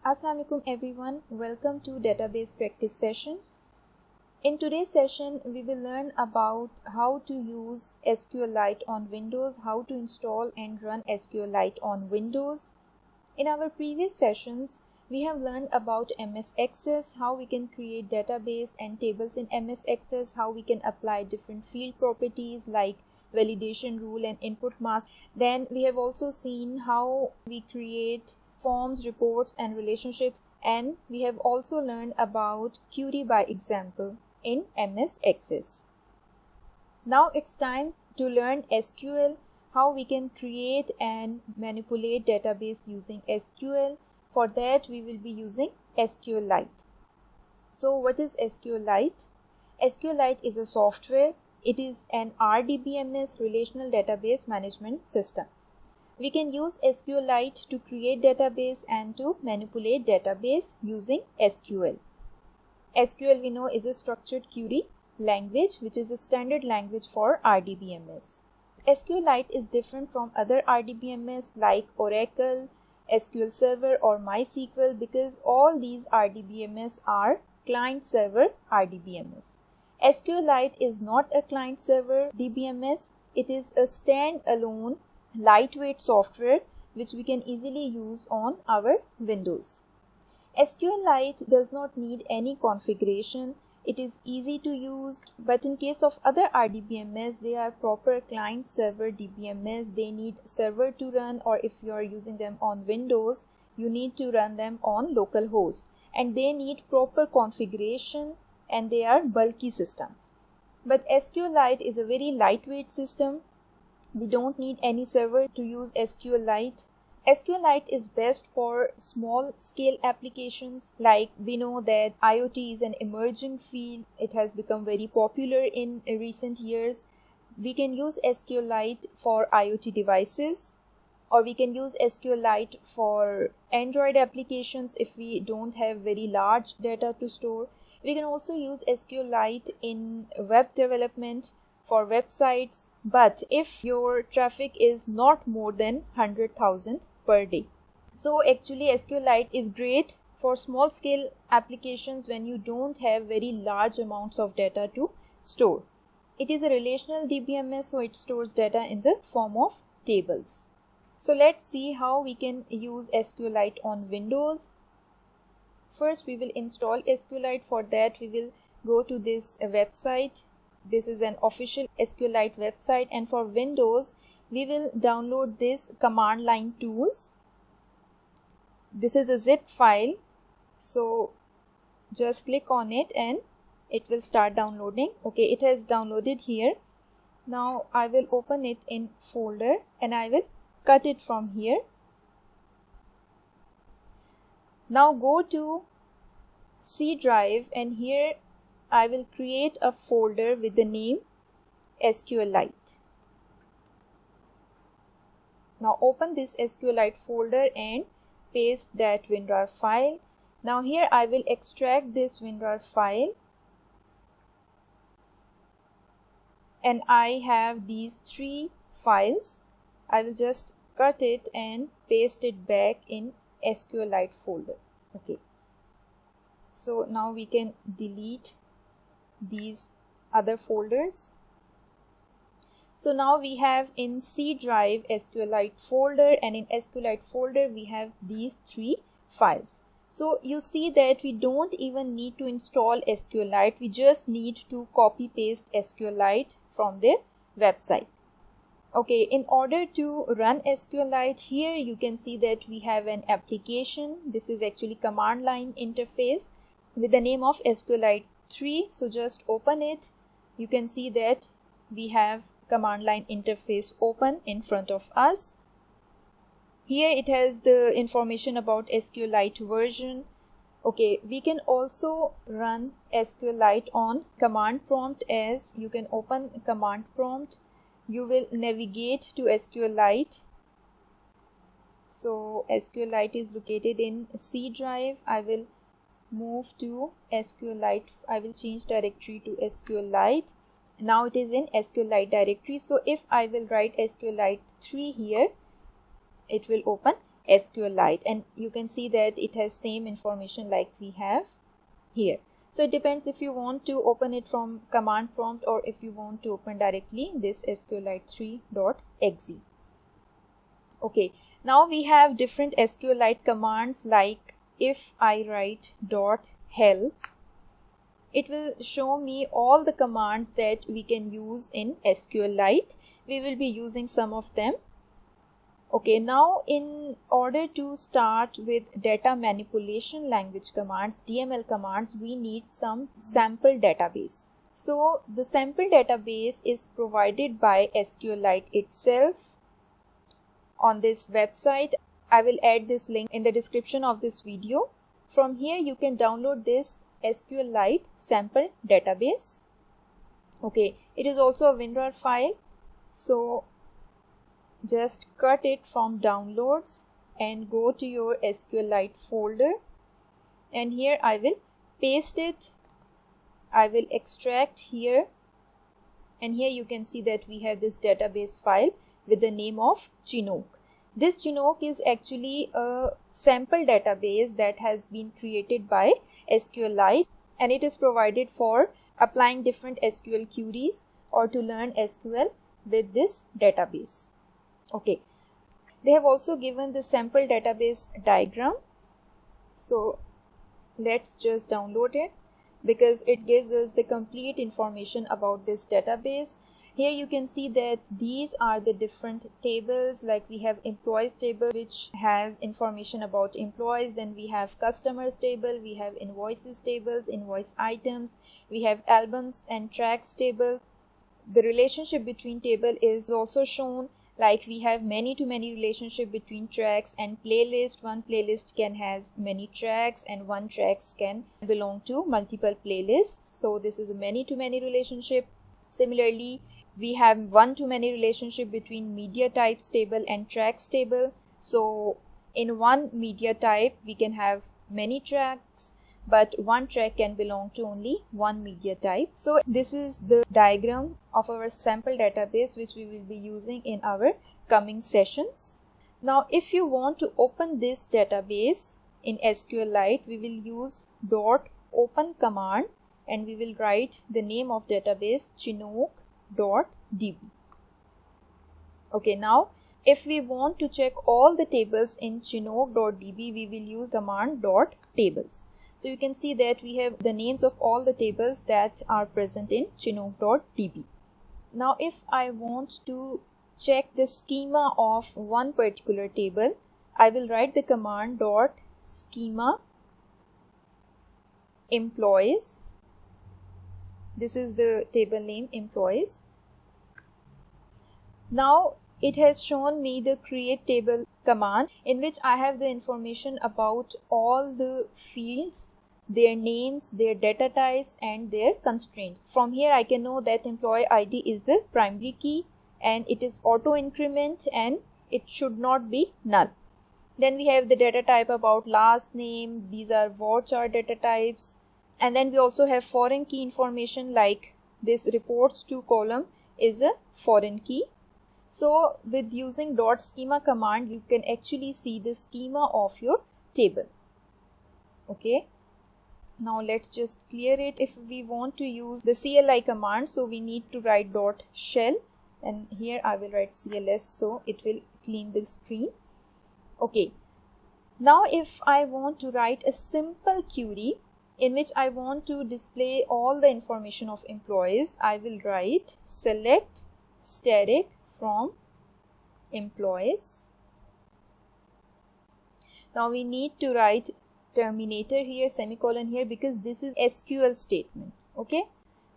Assalamu alaikum everyone, welcome to database practice session. In today's session, we will learn about how to use SQLite on Windows, how to install and run SQLite on Windows. In our previous sessions, we have learned about MS Access, how we can create database and tables in MS Access, how we can apply different field properties like validation rule and input mask. Then we have also seen how we create forms, reports and relationships, and we have also learned about query by example in MS Access. Now it's time to learn SQL, how we can create and manipulate database using SQL. For that we will be using SQLite. So what is SQLite? SQLite is a software. It is an RDBMS, relational database management system. We can use SQLite to create database and to manipulate database using SQL. SQL we know is a structured query language which is a standard language for RDBMS. SQLite is different from other RDBMS like Oracle, SQL Server or MySQL because all these RDBMS are client-server RDBMS. SQLite is not a client-server DBMS. It is a stand-alone lightweight software which we can easily use on our Windows. SQLite does not need any configuration. It is easy to use, but in case of other RDBMS, they are proper client-server DBMS. They need server to run, or if you are using them on Windows, you need to run them on localhost, and they need proper configuration and they are bulky systems. But SQLite is a very lightweight system. We don't need any server to use SQLite. SQLite is best for small scale applications, like we know that IoT is an emerging field. It has become very popular in recent years. We can use SQLite for IoT devices, or we can use SQLite for Android applications if we don't have very large data to store. We can also use SQLite in web development for websites, but if your traffic is not more than 100,000 per day. So actually SQLite is great for small scale applications when you don't have very large amounts of data to store. It is a relational DBMS, so it stores data in the form of tables. So let's see how we can use SQLite on Windows. First we will install SQLite. For that we will go to this website. This is an official SQLite website, and for Windows we will download this command line tools. This is a zip file, so just click on it and it will start downloading. Okay, it has downloaded here. Now I will open it in folder and I will cut it from here. Now go to C drive and here I will create a folder with the name SQLite. Now open this SQLite folder and paste that WinRAR file. Now here I will extract this WinRAR file, and I have these three files. I will just cut it and paste it back in SQLite folder. Okay. So now we can delete these other folders. So now we have in C drive SQLite folder, and in SQLite folder we have these three files. So you see that we don't even need to install SQLite. We just need to copy paste SQLite from the website. Okay, in order to run SQLite, here you can see that we have an application. This is actually command line interface with the name of SQLite 3. So just open it. You can see that we have command line interface open in front of us. Here it has the information about SQLite version. Okay, we can also run SQLite on command prompt. As you can open command prompt, you will navigate to SQLite. So SQLite is located in C drive. I will move to SQLite. I will change directory to SQLite. Now it is in SQLite directory. So if I will write SQLite 3 here, it will open SQLite, and you can see that it has same information like we have here. So it depends if you want to open it from command prompt or if you want to open directly this SQLite3.exe. Okay, now we have different SQLite commands, like if I write .help, it will show me all the commands that we can use in SQLite. We will be using some of them. Okay, now in order to start with data manipulation language commands, DML commands, we need some sample database. So the sample database is provided by SQLite itself on this website. I will add this link in the description of this video. From here you can download this SQLite sample database. Okay, it is also a WinRAR file. So just cut it from downloads and go to your SQLite folder, and here I will paste it. I will extract here, and here you can see that we have this database file with the name of Chinook. This Chinook is actually a sample database that has been created by SQLite, and it is provided for applying different SQL queries or to learn SQL with this database. Okay, they have also given the sample database diagram. So let's just download it because it gives us the complete information about this database. Here you can see that these are the different tables, like we have employees table which has information about employees, then we have customers table, we have invoices tables, invoice items, we have albums and tracks table. The relationship between table is also shown, like we have many-to-many relationship between tracks and playlist. One playlist can has many tracks and one tracks can belong to multiple playlists. So this is a many-to-many relationship. Similarly, we have one-to-many relationship between media types table and tracks table. So in one media type we can have many tracks, but one track can belong to only one media type. So this is the diagram of our sample database which we will be using in our coming sessions. Now if you want to open this database in SQLite, we will use .open command and we will write the name of database chinook.db. Okay, now if we want to check all the tables in chinook.db, we will use command .tables. So you can see that we have the names of all the tables that are present in chinook.db. Now if I want to check the schema of one particular table, I will write the command .schema employees. This is the table name employees. Now it has shown me the create table command in which I have the information about all the fields, their names, their data types and their constraints. From here I can know that employee ID is the primary key and it is auto increment and it should not be null. Then we have the data type about last name. These are varchar data types. And then we also have foreign key information, like this reports to column is a foreign key. So with using .schema command, you can actually see the schema of your table. Okay. Now let's just clear it. If we want to use the CLI command, so we need to write .shell, and here I will write CLS, so it will clean the screen. Okay. Now if I want to write a simple query in which I want to display all the information of employees, I will write select static from employees. Now we need to write terminator here, semicolon here, because this is SQL statement. Okay,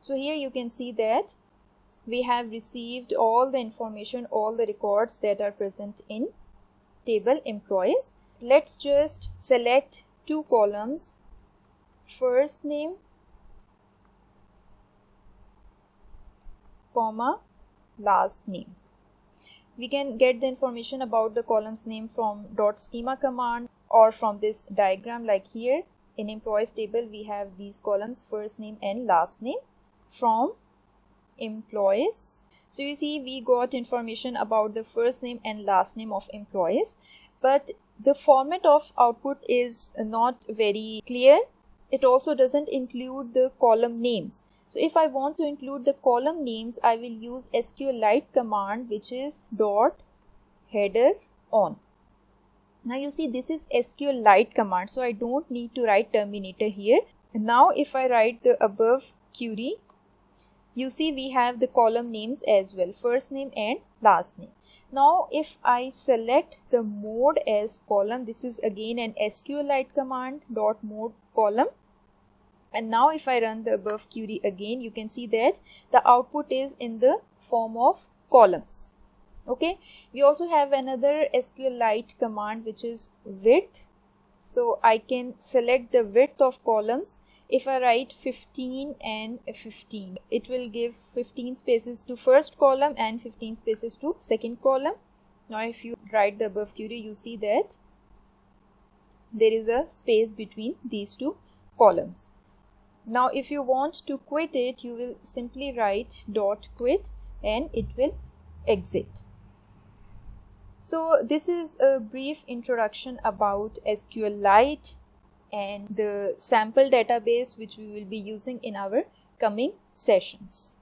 so here you can see that we have received all the information, all the records that are present in table employees. Let's just select two columns, first name, comma, last name. We can get the information about the column's name from .schema command or from this diagram, like here in employees table we have these columns, first name and last name, from employees. So you see, we got information about the first name and last name of employees, but the format of output is not very clear. It also doesn't include the column names. So if I want to include the column names, I will use SQLite command, which is dot header on. Now you see, this is SQLite command, so I don't need to write terminator here. Now if I write the above query, you see we have the column names as well, first name and last name. Now if I select the mode as column, this is again an SQLite command, dot mode column. And now if I run the above query again, you can see that the output is in the form of columns. Okay, we also have another SQLite command, which is width. So I can select the width of columns. If I write 15 and 15, it will give 15 spaces to first column and 15 spaces to second column. Now if you write the above query, you see that there is a space between these two columns. Now if you want to quit it, you will simply write dot quit and it will exit. So this is a brief introduction about SQLite and the sample database which we will be using in our coming sessions.